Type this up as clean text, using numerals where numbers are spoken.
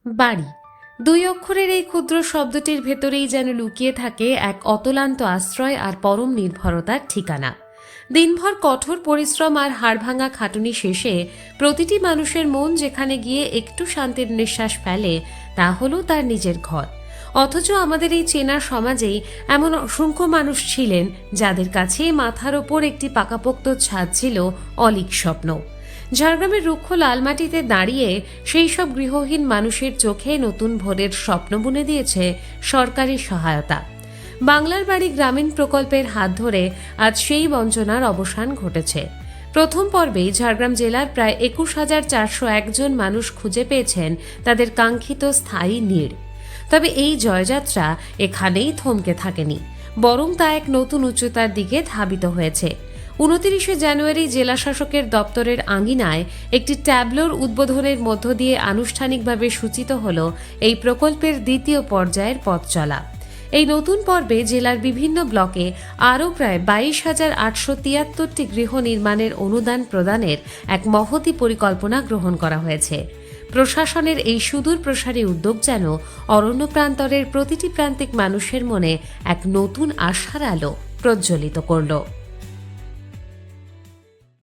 বাড়ি দুই অক্ষরের এই ক্ষুদ্র শব্দটির ভেতরেই যেন লুকিয়ে থাকে এক অতলান্ত আশ্রয় আর পরম নির্ভরতার ঠিকানা। দিনভর কঠোর পরিশ্রম আর হাড়ভাঙা খাটুনি শেষে প্রতিটি মানুষের মন যেখানে গিয়ে একটু শান্তির নিঃশ্বাস ফেলে তা হলো তার নিজের ঘর। অথচ আমাদের এই চেনা সমাজেই এমন অসংখ্য মানুষ ছিলেন যাদের কাছে মাথার ওপর একটি পাকাপোক্ত ছাদ ছিল অলীক স্বপ্ন। ঝাড়গ্রামের রুক্ষ লাল মাটিতে দাঁড়িয়ে সেই সব গৃহহীন মানুষের চোখে নতুন ভোরের স্বপ্ন বুনে দিয়েছে সরকারি সহায়তা। বাংলার বাড়ি গ্রামীণ প্রকল্পের হাত ধরে আজ সেই বঞ্চনার অবসান ঘটেছে। প্রথম পর্বেই ঝাড়গ্রাম জেলার প্রায় ২১,৪০১ জন মানুষ খুঁজে পেয়েছেন তাদের কাঙ্ক্ষিত স্থায়ী নীড়। তবে এই জয়যাত্রা এখানেই থমকে থাকেনি, বরং তা এক নতুন উচ্চতার দিকে ধাবিত হয়েছে। ২৯শে জানুয়ারি জেলা শাসকের দপ্তরের আঙিনায় একটি ট্যাবলোর উদ্বোধনের মধ্য দিয়ে আনুষ্ঠানিকভাবে সূচিত হল এই প্রকল্পের দ্বিতীয় পর্যায়ের পথ চলা। এই নতুন পর্বে জেলার বিভিন্ন ব্লকে আরও প্রায় ২২,৮৭৩টি গৃহ নির্মাণের অনুদান প্রদানের এক মহতী পরিকল্পনা গ্রহণ করা হয়েছে। প্রশাসনের এই সুদূর প্রসারী উদ্যোগ যেন অরণ্য প্রান্তরের প্রতিটি প্রান্তিক মানুষের মনে এক নতুন আশার আলো প্রজ্বলিত করল।